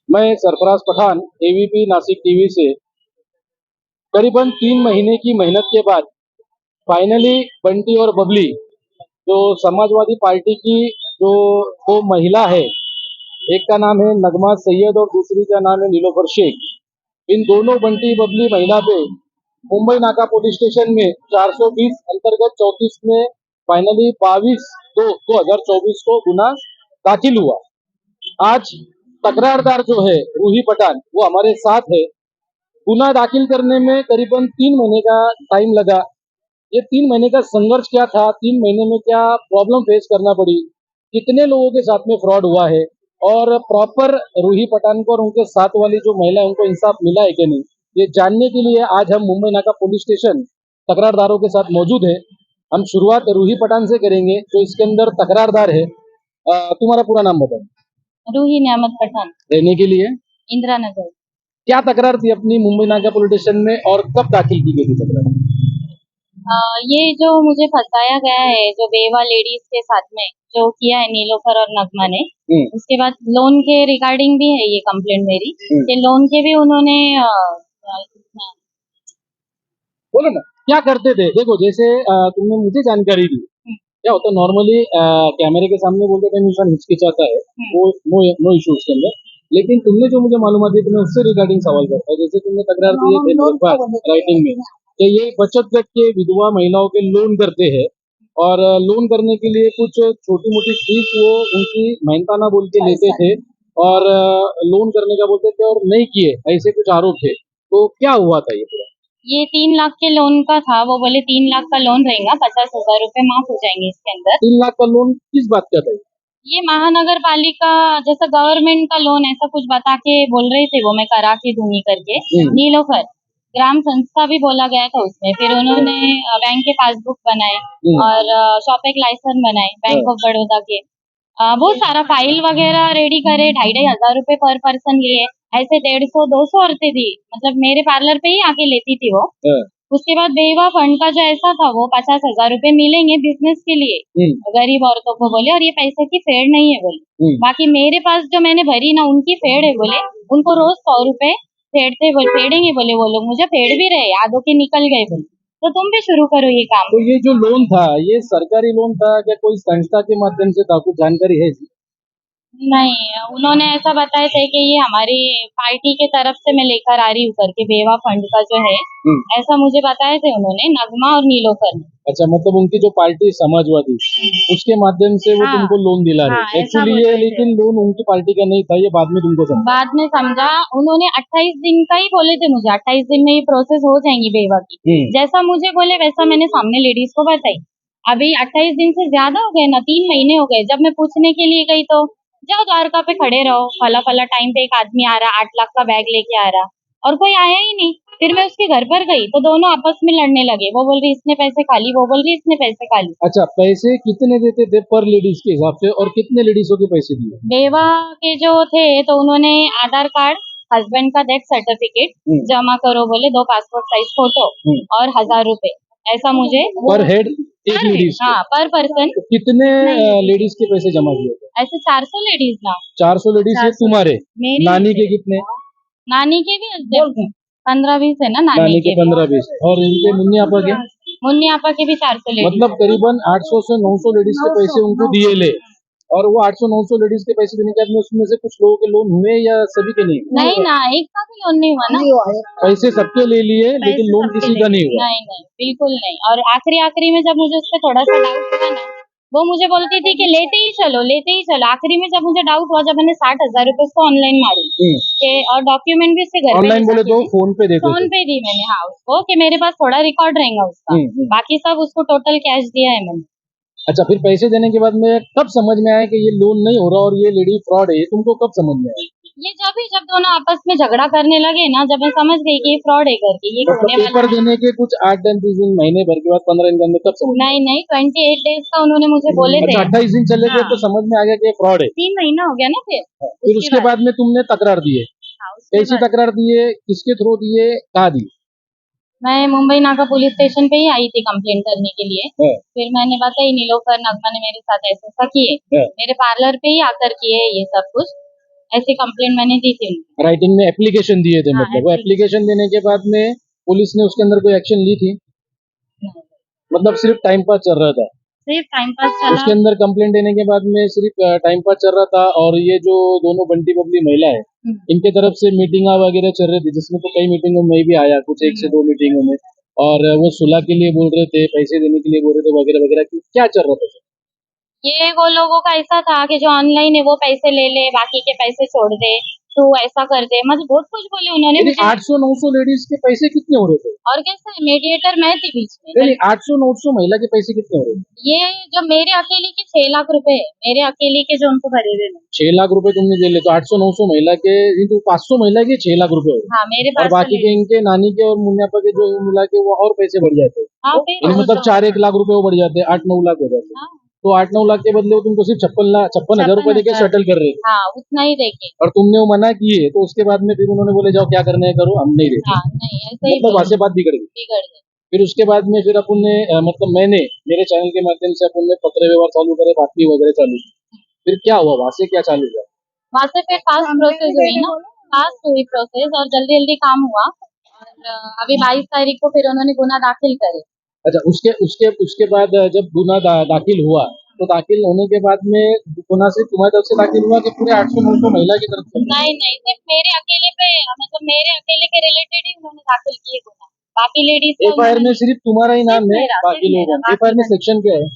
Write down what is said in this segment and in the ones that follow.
मैं Sarfaraz Pathan AVP Nashik TV से करीबन 3 महीने की मेहनत के बाद फाइनली बंटी और बबली जो समाजवादी पार्टी की जो दो महिला है, एक का नाम है नगमा सैयद और दूसरी का नाम है नीलोफर शेख। इन दोनों बंटी बबली महिला पे मुंबई नाका पुलिस स्टेशन में 420 अंतर्गत 34 में फाइनली 22/2/2024 को गुना दाखिल हुआ। आज तकरारदार जो है रूही पठान वो हमारे साथ है। गुना दाखिल करने में करीबन 3 महीने का टाइम लगा। ये 3 महीने का संघर्ष क्या था, 3 महीने में क्या प्रॉब्लम फेस करना पड़ी, कितने लोगों के साथ में फ्रॉड हुआ है और प्रॉपर रूही पठान को और उनके साथ वाली जो महिला है उनको इंसाफ मिला है कि नहीं, ये जानने के लिए आज हम मुंबई नाका पुलिस स्टेशन तकरारदारों के साथ मौजूद है। हम शुरुआत रूही पठान से करेंगे जो इसके अंदर तकरारदार है। तुम्हारा पूरा नाम बताओ। रूही नियामत पठान, रहने के लिए इंदिरा नगर। क्या तकरार थी अपनी मुंबई नाका पुलिस स्टेशन में और कब दाखिल की गई थी तकरार? ये जो मुझे फंसाया गया है जो बेवा लेडीज के साथ में जो किया है नीलोफर और नगमा ने, उसके बाद लोन के रिगार्डिंग भी है ये कंप्लेंट मेरी कि लोन के भी उन्होंने बोलो ना क्या करते थे। देखो जैसे तुमने मुझे जानकारी दी, क्या होता है नॉर्मली कैमरे के सामने बोलते थे इंसान हिचकिचाता है, वो नो इशू उसके अंदर। लेकिन तुमने जो मुझे मालूमात दी तो मैं उससे रिगार्डिंग सवाल करता है। जैसे तुमने तकरार दिए थे मेरे पास राइटिंग में कि ये बचत गट के विधवा महिलाओं के लोन करते हैं और लोन करने के लिए कुछ छोटी मोटी फीस वो उनकी मेहनताना बोल के लेते थे और लोन करने का बोलते थे और नहीं किए, ऐसे कुछ आरोप थे। तो क्या हुआ था ये पूरा? ये 3 लाख के लोन का था। वो बोले 3 लाख का लोन रहेगा, 50,000 रुपए माफ हो जाएंगे इसके अंदर। 3 लाख का लोन किस बात का था? ये महानगर पालिका जैसा गवर्नमेंट का लोन ऐसा कुछ बता के बोल रहे थे, वो मैं करा के दूंगी करके। नीलोफर ग्राम संस्था भी बोला गया था उसमें। फिर उन्होंने बैंक के पासबुक बनाए और शॉप एक लाइसेंस बनाए बैंक ऑफ बड़ौदा के। बहुत सारा फाइल वगैरह रेडी करे, 2,500 रुपए पर पर्सन लिए। ऐसे 150-200 औरतें थी, मतलब मेरे पार्लर पे ही आके लेती थी वो। उसके बाद बेवा फंड का जो ऐसा था वो 50,000 रुपए मिलेंगे बिजनेस के लिए गरीब औरतों को बोले, और ये पैसे की फेड नहीं है बोले। बाकी मेरे पास जो मैंने भरी ना उनकी फेड है बोले, उनको रोज 100 रुपए फेडेंगे बोले वो लोग। मुझे फेड भी रहे, आधो के निकल गए बोले। तो तुम भी शुरू करो ये काम। तो ये जो लोन था ये सरकारी लोन था क्या कोई संस्था के माध्यम से था, कुछ जानकारी है? नहीं, उन्होंने ऐसा बताया थे कि ये हमारी पार्टी के तरफ से मैं लेकर आ रही हूँ करके बेवा फंड का जो है, ऐसा मुझे बताए थे उन्होंने नगमा और नीलोफर ने। अच्छा, मतलब उनकी जो पार्टी समाजवादी उसके माध्यम से वो तुमको लोन दिला रहे एक्चुअली ये, लेकिन लोन उनकी पार्टी का नहीं था, ये बाद में तुमको समझा? बाद में समझा। उन्होंने 28 दिन का ही बोले थे मुझे, 28 दिन में ये प्रोसेस हो जाएंगी बेवा की। जैसा मुझे बोले वैसा मैंने सामने लेडीज को बताई। अभी 28 दिन से ज्यादा हो गए ना, 3 महीने हो गए। जब मैं पूछने के लिए गई तो जाओ द्वारका पे खड़े रहो, फला फला टाइम पे एक आदमी आ रहा 8 लाख का बैग लेके आ रहा, और कोई आया ही नहीं। फिर मैं उसके घर पर गई तो दोनों आपस में लड़ने लगे। वो बोल रही इसने पैसे खा ली, वो बोल रही इसने पैसे खा ली। अच्छा, पैसे कितने देते थे पर लेडीज के हिसाब से और कितने लेडीजों के पैसे दिए? बेवा के जो थे तो उन्होंने आधार कार्ड, हस्बैंड का डेथ सर्टिफिकेट जमा करो बोले, 2 पासपोर्ट साइज फोटो और 1,000 रुपए, ऐसा मुझे पर हेड एक लेडीज? हाँ, पर पर्सन। तो कितने लेडीज के पैसे जमा किए थे? ऐसे 400 लेडीज ना। 400 लेडीज है तुम्हारे? नानी के कितने? नानी के भी 15-20 है ना नानी के 15-20 और इनके मुन्नी आपा के? मुन्नी आपा के भी 400 लेडीज। मतलब करीबन 800 से 900 लेडीज के पैसे उनको दिए ले, और वो 800-900 लेडीज के पैसे देने के बाद में उसमें से कुछ लोगों के लोन हुए या सभी के नहीं? नहीं ना, एक का भी लोन नहीं हुआ ना। पैसे सबके ले लिए लेकिन लोन किसी का नहीं हुआ? नहीं, बिल्कुल नहीं। और आखिरी में जब मुझे उससे थोड़ा सा डाउट हुआ ना, वो मुझे बोलती थी कि लेते ही चलो। आखिरी में जब मुझे डाउट हुआ, जब मैंने 60,000 रुपए उसको ऑनलाइन मारी के और डॉक्यूमेंट भी उससे घर ऑनलाइन बोले तो फोन पे देते? फोन पे दी मैंने, हाँ, उसको कि मेरे पास थोड़ा रिकॉर्ड रहेगा उसका। बाकी सब उसको टोटल कैश दिया है मैंने। अच्छा, फिर पैसे देने के बाद में कब समझ में आया कि ये लोन नहीं हो रहा और ये लेडी फ्रॉड है? तुमको कब समझ में आया? ये जब दोनों आपस में झगड़ा करने लगे ना, जब मैं समझ गई कि ये फ्रॉड है करके। ये पेपर देने के कुछ 8-10 दिन, महीने भर के बाद 15 दिन के अंदर कब समझ? नहीं, 28 डेज का उन्होंने मुझे बोले थे। 28 दिन चले गए तो समझ में आ गया कि फ्रॉड है? 3 महीना हो गया ना फिर उसके बाद में तुमने तकरार दिए? कैसी तकरार दिए, किसके थ्रू दिए, कहाँ दी? मैं मुंबई नाका पुलिस स्टेशन पे ही आई थी कंप्लेंट करने के लिए। फिर मैंने बताई नीलोफर नगमा ने मेरे साथ ऐसा किए, मेरे पार्लर पे ही आकर किए ये सब कुछ। ऐसी कंप्लेंट मैंने दी थी उनको। राइटिंग में एप्लीकेशन दिए थे, हाँ, मतलब वो एप्लीकेशन देने के बाद में पुलिस ने उसके अंदर कोई एक्शन ली थी? मतलब सिर्फ टाइम पास चल रहा था? सिर्फ टाइम पास उसके चला। अंदर कंप्लेंट देने के बाद में सिर्फ टाइम पास चल रहा था, और ये जो दोनों बंटी बबली महिला है, हम्म, इनके तरफ से मीटिंग वगैरह चल रही थी, जिसमें तो कई मीटिंगों में मैं भी आया, कुछ एक से दो मीटिंगों में, और वो सुलह के लिए बोल रहे थे, पैसे देने के लिए बोल रहे थे, वगैरह वगैरह की क्या चल रहा था सर? ये वो लोगों का ऐसा था कि जो ऑनलाइन है वो पैसे ले ले, बाकी के पैसे छोड़ दे, तू ऐसा कर दे, मतलब बहुत कुछ बोले उन्होंने यानी मुझे। 800-900 लेडीज के पैसे कितने हो रहे थे? और कैसे मीडिएटर मैं थी बीच में। नहीं, 800-900 महिला के पैसे कितने हो रहे थे? ये जो मेरे अकेले के 6 लाख रुपए है, मेरे अकेले के जो उनको खरीदे थे। 6 लाख रुपए तुमने दे ले, तो 800-900 महिला के, ये तो 500 महिला के 6 लाख रुपए हो रहे, हाँ, मेरे और पास तो बाकी के इनके नानी के और मुन्नापा के जो मिला के वो और पैसे बढ़ जाते, हाँ फिर यानी मतलब 4-1 लाख रुपए वो बढ़ जाते, 8-9 लाख हो जाते। हाँ, तो 8-9 लाख के बदले वो तुमको सिर्फ 56,000 रुपए देके 56,000। सेटल कर रहे थे, हाँ, उतना ही देके। और तुमने वो मना किए, तो उसके बाद में फिर उन्होंने बोले जाओ क्या करना है करो, हम नहीं देते, हाँ, नहीं ऐसे ही मतलब वहां बोले, से बात बिगड़ गई। बिगड़ गए। फिर उसके बाद में फिर अपन ने मतलब मैंने मेरे चैनल के माध्यम से अपन ने पत्र व्यवहार चालू करे, बातमी वगैरह चालू की। फिर क्या हुआ वहां से, क्या चालू हुआ? वहां से फिर फास्ट प्रोसेस हुई ना, फास्ट हुई प्रोसेस और जल्दी जल्दी काम हुआ। और अभी 22 तारीख को फिर उन्होंने गुना दाखिल करे। अच्छा, उसके उसके उसके बाद जब गुना दाखिल हुआ, तो दाखिल होने के बाद में गुना सिर्फ तुम्हारी तरफ से दाखिल हुआ कि पूरे 800-900 महिला की तरफ से? नहीं नहीं, सिर्फ मेरे अकेले पे, मतलब मेरे अकेले के रिलेटेड ही उन्होंने दाखिल किए गुना। बाकी लेडीज का एफआईआर में सिर्फ तुम्हारा ही सिर्फ नाम है, मेरा, बाकी सिर्फ लोगों मेरा, का? बाकी एफआईआर में का सेक्शन क्या है?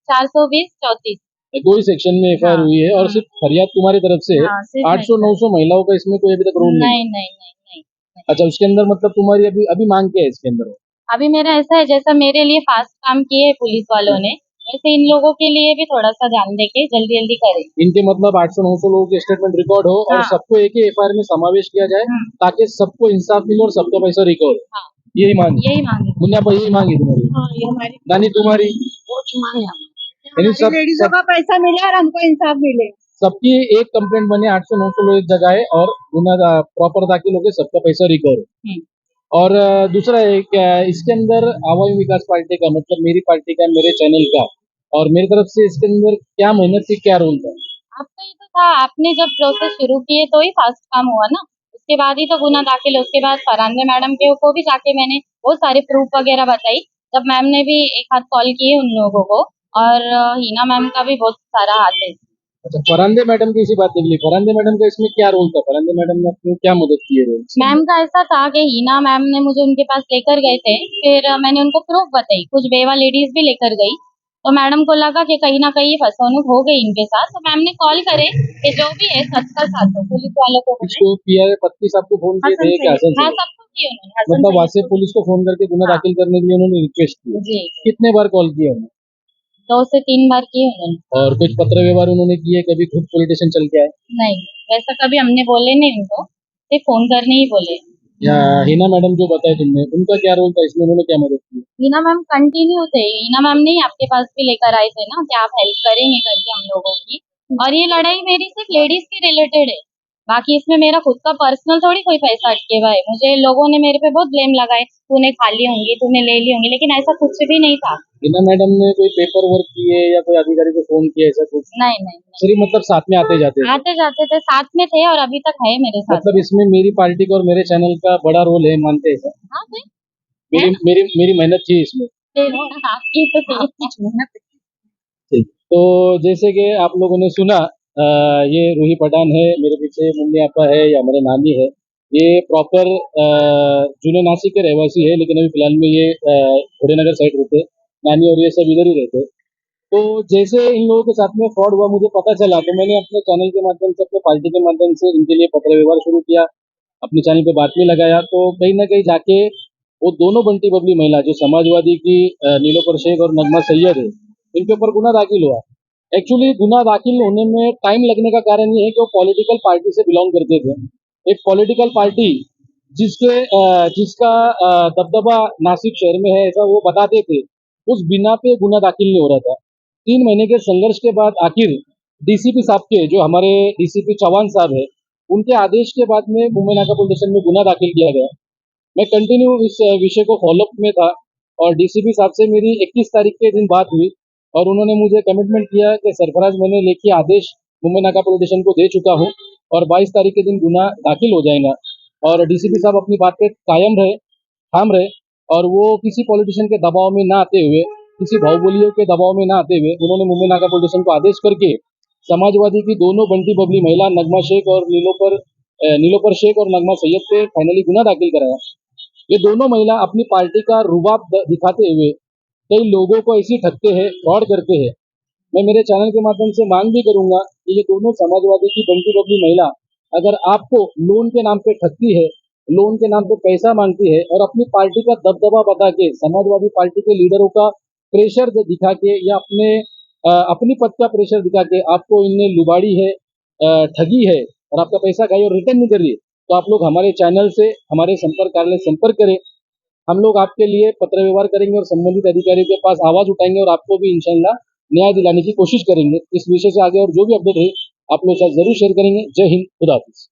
420-34। दो ही सेक्शन में एफआईआर हाँ, हुई है, और सिर्फ फरियाद तुम्हारी तरफ से है। हाँ, सिर्फ मेरी तरफ। 800-900 महिलाओं का इसमें कोई अभी तक रोल नहीं है? नहीं नहीं नहीं नहीं नहीं। अच्छा, उसके अंदर मतलब तुम्हारी अभी अभी मांग क्या है इसके अंदर? अभी मेरा ऐसा है, जैसा मेरे लिए फास्ट काम किए पुलिस वालों ने, वैसे इन लोगों के लिए भी थोड़ा सा ध्यान देके जल्दी जल्दी करें। इनके मतलब 800-900 लोगों के स्टेटमेंट रिकॉर्ड हो, और हाँ, सबको एक ही एफआईआर में समावेश किया जाए, हम्म, ताकि सबको इंसाफ मिले और सबका पैसा रिकवर हो। हाँ, यही मांग है? यही मांगे। मुन्ना भाई यही मांगी तुम्हारी? हाँ, ये हमारी नानी तुम्हारी? सोच मांगे हम। यानी सब लेडीजों का पैसा मिले और हमको इंसाफ मिले। सबकी एक कंप्लेंट बने, 800-900 लोग एक जगह है, और गुना प्रॉपर दाखिल होकर सबका पैसा रिकवर हो। हम्म, और दूसरा एक इसके अंदर आवामी विकास पार्टी का, मतलब मेरी पार्टी का, मेरे चैनल का, और मेरी तरफ से इसके अंदर क्या मेहनत थी, क्या रोल था? आपका ये तो था, आपने जब प्रोसेस शुरू किए तो ही फास्ट काम हुआ ना। उसके बाद ही तो गुना दाखिल हुआ। उसके बाद फरहान मैडम के को भी जाके मैंने बहुत सारे प्रूफ वगैरह बताई। जब मैम ने भी एक हाथ कॉल किए उन लोगों को, और हिना मैम का भी बहुत सारा हाथ है। अच्छा, फरांदे मैडम की इसी बात निकली, फरांदे मैडम का इसमें क्या रोल था? फरांदे मैडम ने आपको क्या मदद की है रोल से? मैम का ऐसा था कि हिना मैम ने मुझे उनके पास लेकर गए थे, फिर मैंने उनको प्रूफ बताई, कुछ बेवा लेडीज भी लेकर गई। तो मैडम को लगा कि कहीं ना कहीं फसानुक हो गई इनके साथ, तो मैम ने कॉल करे कि जो भी है सच का साथ हो, पुलिस वालों को बोले। इसको पीआर पत्नी साहब को फोन किए थे कि हसन हाँ, से? सबको किए उन्होंने, हसन मतलब वहां से सैयद को। पुलिस को फोन करके गुना हाँ, दाखिल करने के लिए उन्होंने रिक्वेस्ट की? जी, कितने बार कॉल किया उन्होंने? 2 से 3 बार किए उन्होंने। और कुछ पत्र व्यवहार उन्होंने किए, कभी खुद पुलिस स्टेशन चल के आए? नहीं, वैसा कभी हमने बोले नहीं उनको, सिर्फ फोन करने ही बोले। या हिना मैडम जो बताए तुमने, उनका क्या रोल था इसमें, उन्होंने क्या मदद की? हिना मैम कंटिन्यू थे, हिना मैम ने ही आपके पास भी लेकर आए थे ना कि आप हेल्प करेंगे करके हम लोगों की। और ये लड़ाई मेरी सिर्फ लेडीज के रिलेटेड है, बाकी इसमें मेरा खुद का पर्सनल थोड़ी कोई पैसा अटके हुआ है। मुझे लोगों ने मेरे पे बहुत ब्लेम लगाए, तूने खा ली होंगी, तूने ले ली होंगी, लेकिन ऐसा कुछ भी नहीं था। हिना मैडम ने कोई पेपर वर्क किए या कोई अधिकारी को फोन किया, ऐसा कुछ? नहीं नहीं नहीं, सिर्फ मतलब साथ में आते जाते थे? आते जाते थे, साथ में थे और अभी तक है मेरे साथ। मतलब इसमें मेरी पार्टी का और मेरे चैनल का बड़ा रोल है, मानते हैं सर? हाँ भाई, मेरी मेरी मेरी मेहनत थी इसमें। आपकी तो मेहनत। ठीक। तो जैसे कि आप लोगों ने सुना, ये रूही पठान है, मेरे पीछे मुन्नी आपा है, या हमारे नानी है। ये प्रॉपर जूने नासिक के रहवासी है, लेकिन अभी फिलहाल में ये घोड़ेनगर साइड रहते। नानी और ये सब इधर ही रहते। तो जैसे इन लोगों के साथ में फ्रॉड हुआ मुझे पता चला, तो मैंने अपने चैनल के माध्यम से, अपने पार्टी के माध्यम से इनके लिए पत्र व्यवहार शुरू किया, अपने चैनल पे बातमी लगाया। तो कहीं ना कहीं जाके वो दोनों बंटी बबली महिला जो समाजवादी की नीलोफर शेख और नगमा सैयद है, इनके ऊपर गुना दाखिल हुआ। एक्चुअली गुना दाखिल होने में टाइम लगने का कारण ये है कि वो पॉलिटिकल पार्टी से बिलोंग करते थे। एक पॉलिटिकल पार्टी जिसका दबदबा नासिक शहर में है, ऐसा वो बताते थे, उस बिना पे गुना दाखिल नहीं हो रहा था। 3 महीने के संघर्ष के बाद आखिर डीसीपी साहब के, जो हमारे डीसीपी चौहान साहब है, उनके आदेश के बाद में मुंबई नाका पुलिस स्टेशन में गुना दाखिल किया गया। मैं कंटिन्यू इस विषय को फॉलोअप में था, और डीसीपी साहब से मेरी 21 तारीख के दिन बात हुई, और उन्होंने मुझे कमिटमेंट किया कि सरफराज मैंने लेखी आदेश मुंबई नाका पुलिस स्टेशन को दे चुका हूँ, और 22 तारीख के दिन गुना दाखिल हो जाएगा। और डीसीपी साहब अपनी बात पे कायम रहे, ठाम रहे, और वो किसी पॉलिटिशियन के दबाव में ना आते हुए, किसी बाहुबलियों के दबाव में ना आते हुए, उन्होंने मुंबई नाका पुलिस स्टेशन को आदेश करके समाजवादी की दोनों बंटी बबली महिला नगमा शेख और नीलोपर शेख और नगमा सैयद पे फाइनली गुना दाखिल कराया। ये दोनों महिला अपनी पार्टी का रुबाब दिखाते हुए कई लोगों को ऐसी ठगते हैं, फ्रॉड करते हैं। मैं मेरे चैनल के माध्यम से मांग भी करूंगा कि ये दोनों समाजवादी की बंटी बबली महिला अगर आपको लोन के नाम पे ठगती है, लोन के नाम पे पैसा मांगती है और अपनी पार्टी का दबदबा बता के, समाजवादी पार्टी के लीडरों का प्रेशर दिखा के या अपनी पद का प्रेशर दिखा के आपको इनने लुबाड़ी है, ठगी है और आपका पैसा खाई और रिटर्न नहीं कर रही, तो आप लोग हमारे चैनल से हमारे संपर्क कार्यालय संपर्क करें। हम लोग आपके लिए पत्र व्यवहार करेंगे और संबंधित अधिकारियों के पास आवाज उठाएंगे और आपको भी इंशाल्लाह न्याय दिलाने की कोशिश करेंगे। इस विषय से आगे और जो भी अपडेट है आप लोग साथ जरूर शेयर करेंगे। जय हिंद, खुदा हाफिज।